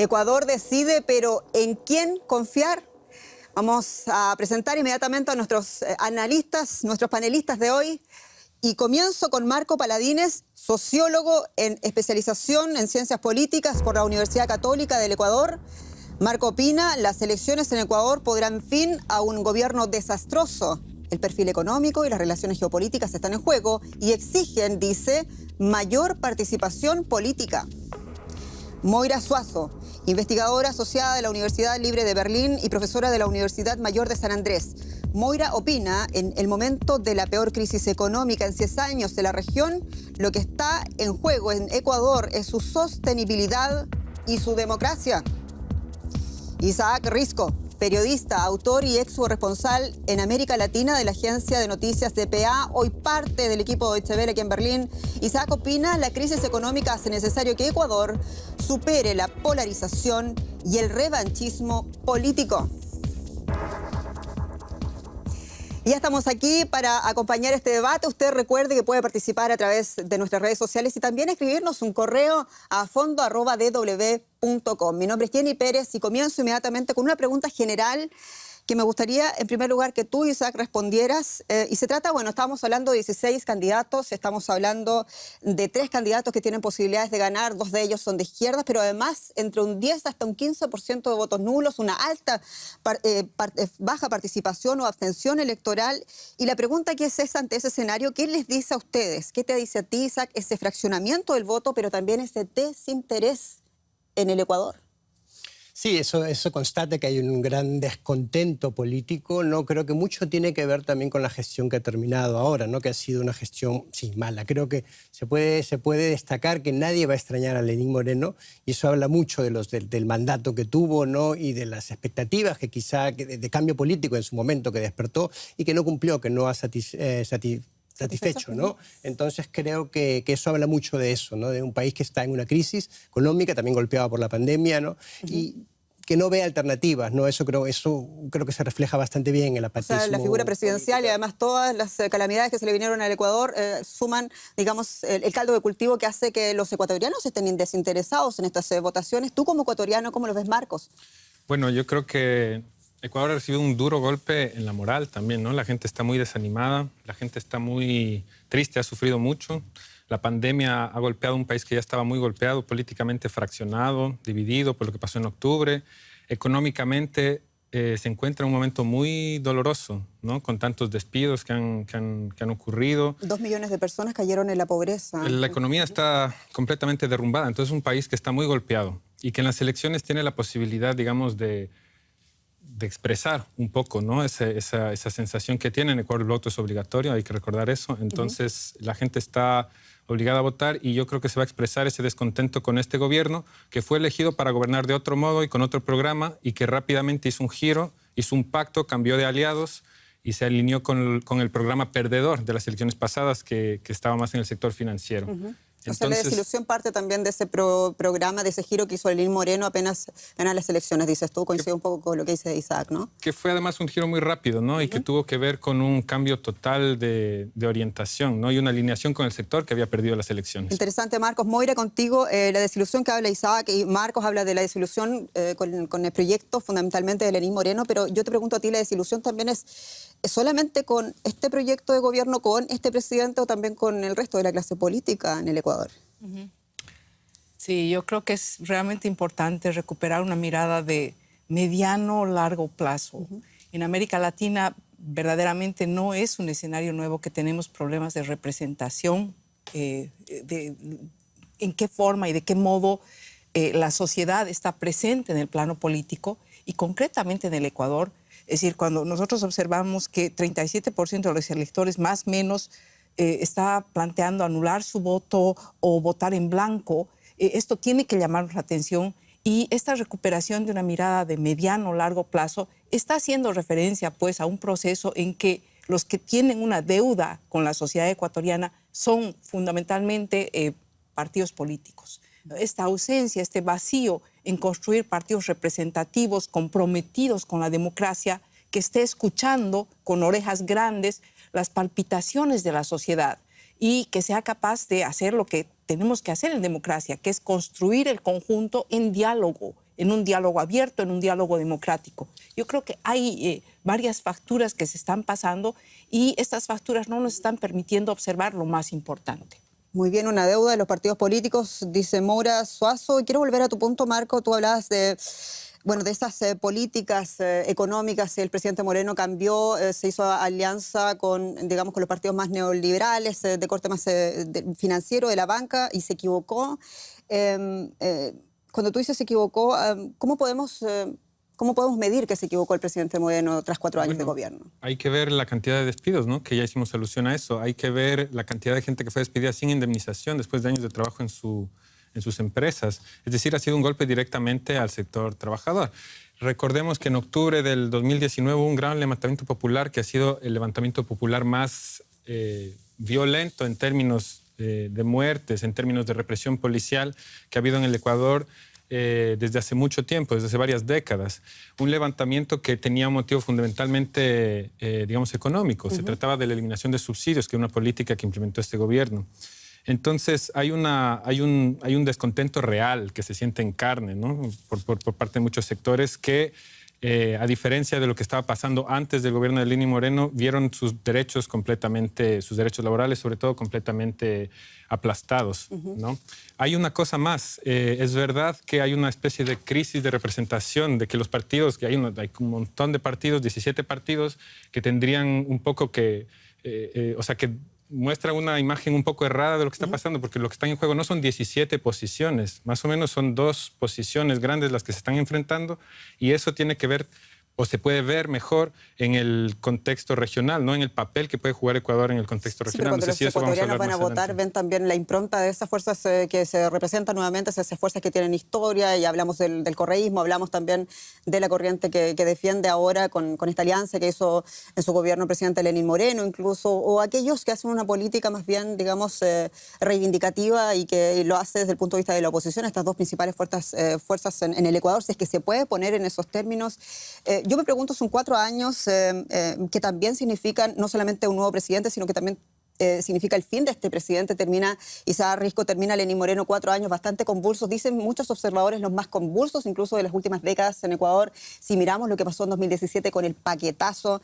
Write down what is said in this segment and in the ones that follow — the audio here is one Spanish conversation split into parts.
Ecuador decide, pero ¿en quién confiar? Vamos a presentar inmediatamente a nuestros analistas, nuestros panelistas de hoy. Y comienzo con Marco Paladines, sociólogo en especialización en ciencias políticas por la Universidad Católica del Ecuador. Marco opina, las elecciones en Ecuador podrán fin a un gobierno desastroso. El perfil económico y las relaciones geopolíticas están en juego y exigen, dice, mayor participación política. Moira Suazo, investigadora asociada de la Universidad Libre de Berlín y profesora de la Universidad Mayor de San Andrés. Moira opina, en el momento de la peor crisis económica en 10 años de la región, lo que está en juego en Ecuador es su sostenibilidad y su democracia. Isaac Risco, periodista, autor y ex corresponsal en América Latina de la agencia de noticias DPA, hoy parte del equipo de Deutsche Welle aquí en Berlín. Isaac opina, la crisis económica hace necesario que Ecuador supere la polarización y el revanchismo político. Y ya estamos aquí para acompañar este debate. Usted recuerde que puede participar a través de nuestras redes sociales y también escribirnos un correo a fondo@dw.com. Mi nombre es Jenny Pérez y comienzo inmediatamente con una pregunta general que me gustaría, en primer lugar, que tú, Isaac, respondieras. Y se trata, bueno, estábamos hablando de 16 candidatos, estamos hablando de 3 candidatos que tienen posibilidades de ganar, 2 de ellos son de izquierdas, pero además entre un 10 hasta un 15% de votos nulos, una baja participación o abstención electoral. Y la pregunta que es ante ese escenario, ¿qué les dice a ustedes? ¿Qué te dice a ti, Isaac, ese fraccionamiento del voto, pero también ese desinterés en el Ecuador? Sí, eso constata que hay un gran descontento político. No creo que mucho tiene que ver también con la gestión que ha terminado ahora, ¿no? Que ha sido una gestión, sí, mala. Creo que se puede destacar que nadie va a extrañar a Lenín Moreno y eso habla mucho del mandato que tuvo, ¿no? Y de las expectativas que quizá de cambio político en su momento que despertó y que no cumplió, que no ha satisfecho, ¿no? Entonces creo que eso habla mucho de eso, ¿no? De un país que está en una crisis económica, también golpeado por la pandemia, ¿no? Y que no ve alternativas, ¿no? Eso creo que se refleja bastante bien en el apatismo. O sea, la figura presidencial política. Y además todas las calamidades que se le vinieron al Ecuador suman, digamos, el caldo de cultivo que hace que los ecuatorianos estén desinteresados en estas votaciones. Tú como ecuatoriano, ¿cómo lo ves, Marcos? Bueno, yo creo que Ecuador ha recibido un duro golpe en la moral también, ¿no? La gente está muy desanimada, la gente está muy triste, ha sufrido mucho. La pandemia ha golpeado un país que ya estaba muy golpeado, políticamente fraccionado, dividido por lo que pasó en octubre. Económicamente se encuentra en un momento muy doloroso, ¿no? Con tantos despidos que han ocurrido. 2 millones de personas cayeron en la pobreza. La economía está completamente derrumbada, entonces es un país que está muy golpeado y que en las elecciones tiene la posibilidad, digamos, de expresar un poco, ¿no? esa sensación que tiene. En Ecuador el voto es obligatorio, hay que recordar eso. Entonces la gente está obligada a votar y yo creo que se va a expresar ese descontento con este gobierno que fue elegido para gobernar de otro modo y con otro programa y que rápidamente hizo un giro, hizo un pacto, cambió de aliados y se alineó con el programa perdedor de las elecciones pasadas que estaba más en el sector financiero. Entonces, la desilusión parte también de ese programa, de ese giro que hizo Lenín Moreno apenas ganar las elecciones, dices tú, coincide un poco con lo que dice Isaac, ¿no? Que fue además un giro muy rápido, ¿no? Y que tuvo que ver con un cambio total de orientación, ¿no? Y una alineación con el sector que había perdido las elecciones. Interesante, Marcos. Moira, contigo, la desilusión que habla Isaac y Marcos habla de la desilusión con el proyecto fundamentalmente de Lenín Moreno, pero yo te pregunto a ti, ¿la desilusión también es solamente con este proyecto de gobierno, con este presidente o también con el resto de la clase política en el Ecuador? Sí, yo creo que es realmente importante recuperar una mirada de mediano o largo plazo. En América Latina verdaderamente no es un escenario nuevo que tenemos problemas de representación, en qué forma y de qué modo la sociedad está presente en el plano político y concretamente en el Ecuador. Es decir, cuando nosotros observamos que 37% de los electores más o menos está planteando anular su voto o votar en blanco, esto tiene que llamarnos la atención y esta recuperación de una mirada de mediano o largo plazo está haciendo referencia pues a un proceso en que los que tienen una deuda con la sociedad ecuatoriana son fundamentalmente partidos políticos. Esta ausencia, este vacío en construir partidos representativos comprometidos con la democracia, que esté escuchando con orejas grandes las palpitaciones de la sociedad y que sea capaz de hacer lo que tenemos que hacer en democracia, que es construir el conjunto en diálogo, en un diálogo abierto, en un diálogo democrático. Yo creo que hay varias facturas que se están pasando y estas facturas no nos están permitiendo observar lo más importante. Muy bien, una deuda de los partidos políticos, dice Moura Suazo. Y quiero volver a tu punto, Marco. Tú hablabas de, bueno, de estas políticas económicas. El presidente Moreno cambió, se hizo alianza con, digamos, con los partidos más neoliberales, de corte más financiero, de la banca, y se equivocó. Cuando tú dices se equivocó, ¿cómo podemos medir que se equivocó el presidente Moreno tras 4 años de gobierno? Hay que ver la cantidad de despidos, ¿no? Que ya hicimos alusión a eso. Hay que ver la cantidad de gente que fue despedida sin indemnización después de años de trabajo en sus empresas. Es decir, ha sido un golpe directamente al sector trabajador. Recordemos que en octubre del 2019 hubo un gran levantamiento popular que ha sido el levantamiento popular más violento en términos de muertes, en términos de represión policial que ha habido en el Ecuador desde hace mucho tiempo, desde hace varias décadas. Un levantamiento que tenía un motivo fundamentalmente, digamos, económico. Se trataba de la eliminación de subsidios, que es una política que implementó este gobierno. Entonces, hay un descontento real que se siente en carne, ¿no? por parte de muchos sectores que, a diferencia de lo que estaba pasando antes del gobierno de Lenín Moreno, vieron sus derechos laborales, sobre todo, completamente aplastados, ¿no? Hay una cosa más. Es verdad que hay una especie de crisis de representación, de que los partidos, que hay un montón de partidos, 17 partidos, que tendrían un poco que... que muestra una imagen un poco errada de lo que está pasando, porque lo que está en juego no son 17 posiciones, más o menos son 2 posiciones grandes las que se están enfrentando, y eso tiene que ver, o se puede ver mejor en el contexto regional, no en el papel que puede jugar Ecuador en el contexto regional. Pero cuando no sé los ecuatorianos van a votar, ven también la impronta de esas fuerzas que se representan nuevamente, esas fuerzas que tienen historia, y hablamos del correísmo, hablamos también de la corriente que defiende ahora con esta alianza que hizo en su gobierno el presidente Lenín Moreno, incluso, o aquellos que hacen una política más bien, digamos, reivindicativa y que lo hace desde el punto de vista de la oposición, estas dos principales fuerzas en el Ecuador, si es que se puede poner en esos términos. Yo me pregunto, son 4 años que también significan no solamente un nuevo presidente, sino que también significa el fin de este presidente. Termina Isaac Risco, termina Lenín Moreno, 4 años bastante convulsos. Dicen muchos observadores los más convulsos, incluso de las últimas décadas en Ecuador. Si miramos lo que pasó en 2017 con el paquetazo.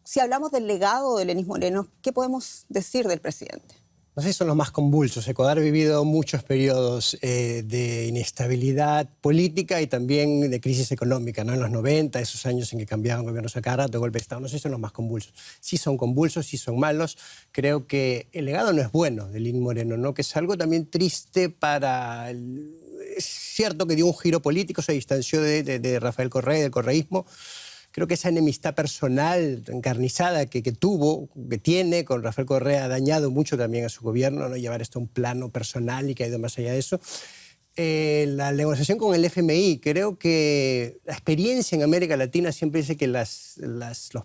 Si hablamos del legado de Lenín Moreno, ¿qué podemos decir del presidente? No sé si son los más convulsos. Ecuador ha vivido muchos periodos de inestabilidad política y también de crisis económica, ¿no? En los 90, esos años en que cambiaban gobiernos a cada rato, de golpe de Estado. No sé si son los más convulsos. Sí son convulsos, sí son malos. Creo que el legado no es bueno de Lenín Moreno, ¿no? Que es algo también triste para... Es cierto que dio un giro político, se distanció de Rafael Correa y del correísmo. Creo que esa enemistad personal encarnizada que tiene con Rafael Correa ha dañado mucho también a su gobierno, ¿no? Llevar esto a un plano personal y que ha ido más allá de eso. La negociación con el FMI, creo que la experiencia en América Latina siempre dice que los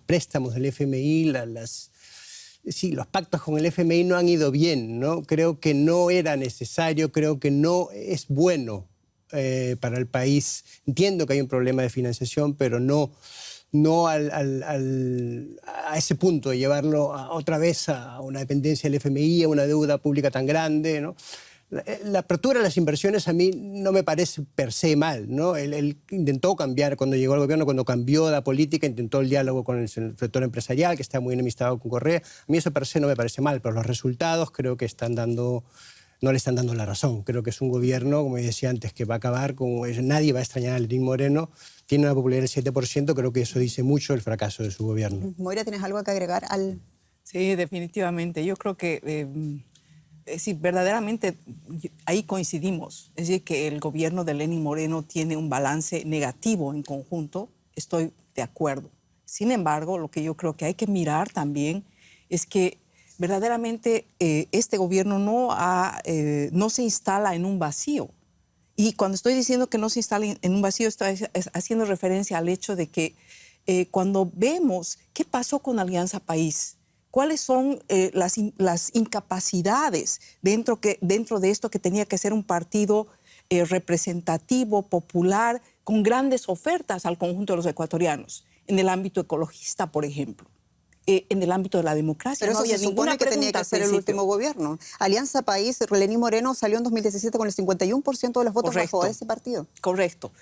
préstamos del FMI, los pactos con el FMI no han ido bien, ¿no? Creo que no era necesario, creo que no es bueno para el país. Entiendo que hay un problema de financiación, pero no a ese punto de llevarlo otra vez a una dependencia del FMI, a una deuda pública tan grande, ¿no? La apertura a las inversiones a mí no me parece per se mal, ¿no? Él intentó cambiar cuando llegó al gobierno, cuando cambió la política, intentó el diálogo con el sector empresarial, que está muy enemistado con Correa. A mí eso per se no me parece mal, pero los resultados creo que no le están dando la razón. Creo que es un gobierno, como decía antes, que va a acabar con... Nadie va a extrañar a Lenín Moreno. Tiene una popularidad del 7%, creo que eso dice mucho el fracaso de su gobierno. Moira, ¿tienes algo que agregar al...? Sí, definitivamente. Yo creo que sí, verdaderamente ahí coincidimos. Es decir, que el gobierno de Lenín Moreno tiene un balance negativo en conjunto. Estoy de acuerdo. Sin embargo, lo que yo creo que hay que mirar también es que verdaderamente este gobierno no se instala en un vacío. Y cuando estoy diciendo que no se instala en un vacío, estoy haciendo referencia al hecho de que cuando vemos qué pasó con Alianza País, cuáles son las incapacidades dentro de esto que tenía que ser un partido representativo, popular, con grandes ofertas al conjunto de los ecuatorianos, en el ámbito ecologista, por ejemplo. en el ámbito de la democracia. Pero no eso había se supone que tenía que ser el último gobierno. Alianza País, Lenín Moreno salió en 2017 con el 51% de los votos a favor de ese partido. Correcto.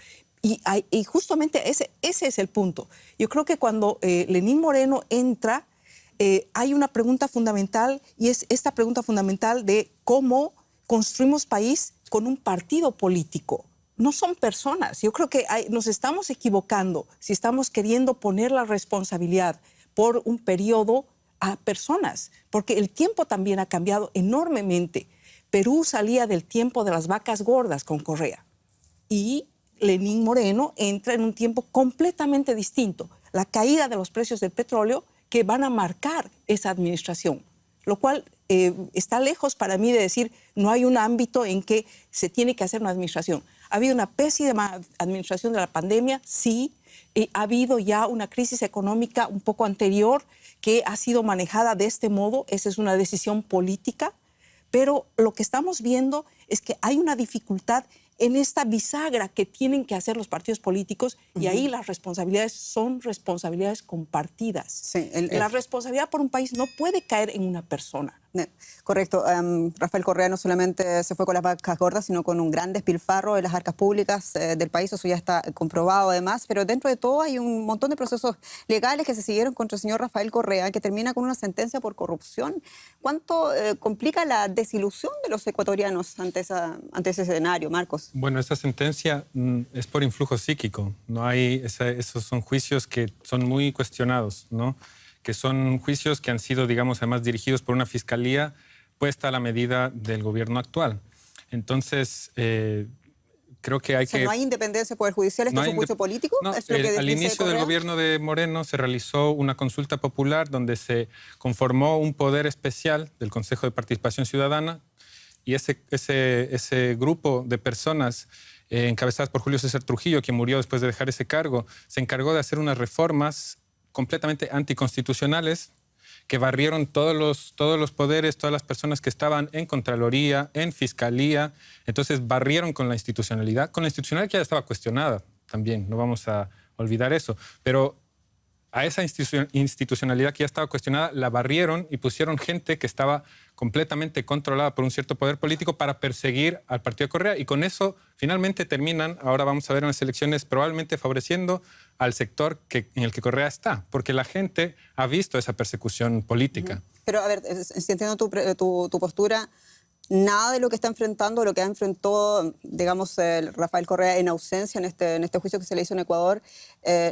Y justamente ese es el punto. Yo creo que cuando Lenín Moreno entra, hay una pregunta fundamental, y es esta pregunta fundamental de cómo construimos país con un partido político. No son personas. Yo creo que nos estamos equivocando si estamos queriendo poner la responsabilidad por un periodo a personas, porque el tiempo también ha cambiado enormemente. Perú salía del tiempo de las vacas gordas con Correa y Lenín Moreno entra en un tiempo completamente distinto. La caída de los precios del petróleo que van a marcar esa administración, lo cual está lejos para mí de decir no hay un ámbito en que se tiene que hacer una administración. ¿Ha habido una pésima administración de la pandemia? Sí. Ha habido ya una crisis económica un poco anterior que ha sido manejada de este modo. Esa es una decisión política. Pero lo que estamos viendo es que hay una dificultad en esta bisagra que tienen que hacer los partidos políticos, y ahí las responsabilidades son responsabilidades compartidas. Sí, la responsabilidad por un país no puede caer en una persona. Correcto. Rafael Correa no solamente se fue con las vacas gordas, sino con un gran despilfarro en las arcas públicas del país. Eso ya está comprobado además, pero dentro de todo hay un montón de procesos legales que se siguieron contra el señor Rafael Correa, que termina con una sentencia por corrupción. ¿Cuánto complica la desilusión de los ecuatorianos ante ese escenario, Marcos? Bueno, esta sentencia es por influjo psíquico. No hay esos son juicios que son muy cuestionados, ¿no? Que son juicios que han sido, digamos, además dirigidos por una fiscalía puesta a la medida del gobierno actual. Entonces, creo que hay que... ¿No hay independencia del Poder Judicial? ¿Esto es un juicio político? No, ¿Es lo que al inicio del gobierno de Moreno se realizó una consulta popular donde se conformó un poder especial del Consejo de Participación Ciudadana, y ese grupo de personas encabezadas por Julio César Trujillo, quien murió después de dejar ese cargo, se encargó de hacer unas reformas completamente anticonstitucionales que barrieron todos los poderes, todas las personas que estaban en Contraloría, en Fiscalía. Entonces barrieron con la institucionalidad que ya estaba cuestionada también, no vamos a olvidar eso. Pero a esa institucionalidad que ya estaba cuestionada la barrieron y pusieron gente que estaba completamente controlada por un cierto poder político para perseguir al partido de Correa, y con eso finalmente terminan, ahora vamos a ver en las elecciones, probablemente favoreciendo al sector en el que Correa está, porque la gente ha visto esa persecución política. Pero a ver, si entiendo tu postura, nada de lo que está enfrentando, lo que ha enfrentado, digamos, Rafael Correa en ausencia en este juicio que se le hizo en Ecuador,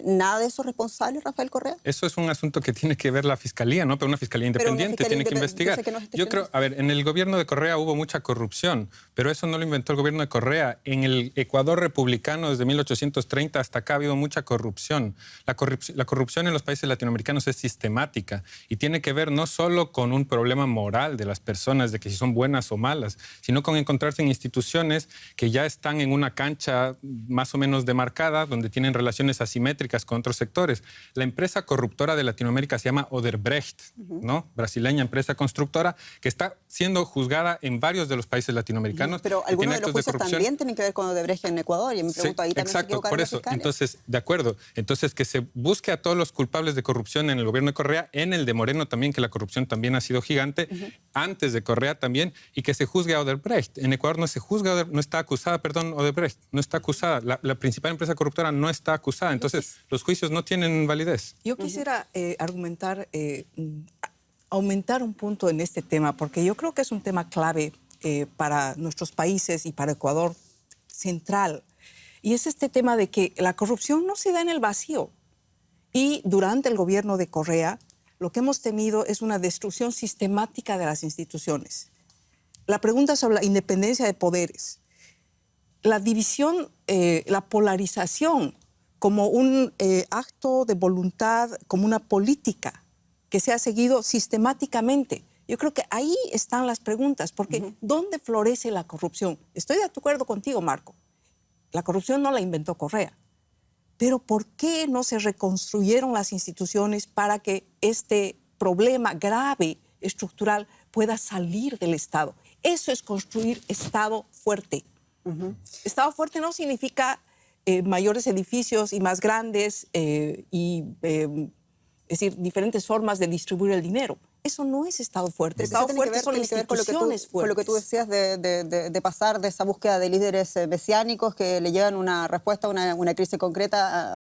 ¿nada de eso es responsable Rafael Correa? Eso es un asunto que tiene que ver la Fiscalía, ¿no? Pero una Fiscalía independiente tiene que investigar. Yo creo, a ver, en el gobierno de Correa hubo mucha corrupción, pero eso no lo inventó el gobierno de Correa. En el Ecuador republicano, desde 1830 hasta acá, ha habido mucha corrupción. La corrupción en los países latinoamericanos es sistemática y tiene que ver no solo con un problema moral de las personas, de que si son buenas o malas, sino con encontrarse en instituciones que ya están en una cancha más o menos demarcada, donde tienen relaciones asimétricas con otros sectores. La empresa corruptora de Latinoamérica se llama Odebrecht, ¿no? Brasileña empresa constructora, que está siendo juzgada en varios de los países latinoamericanos. Pero algunos de los juicios también tienen que ver con Odebrecht en Ecuador, y me pregunto, ahí también se equivocaron por los eso. fiscales. Entonces, de acuerdo. Entonces, que se busque a todos los culpables de corrupción en el gobierno de Correa, en el de Moreno también, que la corrupción también ha sido gigante, antes de Correa también, y que se juzgue a Odebrecht. En Ecuador no se juzga, no está acusada, Odebrecht, no está acusada. La principal empresa corruptora no está acusada. Entonces, los juicios no tienen validez. Yo quisiera aumentar un punto en este tema, porque yo creo que es un tema clave para nuestros países y para Ecuador central. Y es este tema de que la corrupción no se da en el vacío. Y durante el gobierno de Correa, lo que hemos tenido es una destrucción sistemática de las instituciones. La pregunta sobre la independencia de poderes, la división, la polarización como un acto de voluntad, como una política que se ha seguido sistemáticamente. Yo creo que ahí están las preguntas, porque ¿dónde florece la corrupción? Estoy de acuerdo contigo, Marco. La corrupción no la inventó Correa. Pero ¿por qué no se reconstruyeron las instituciones para que este problema grave, estructural, pueda salir del Estado? Eso es construir Estado fuerte. Estado fuerte no significa mayores edificios y más grandes y Es decir, diferentes formas de distribuir el dinero. Eso no es Estado fuerte. Eso Estado tiene que fuerte ver, son tiene que ver con instituciones fuertes. con lo que tú decías de pasar de esa búsqueda de líderes mesiánicos que le llevan una respuesta a una crisis concreta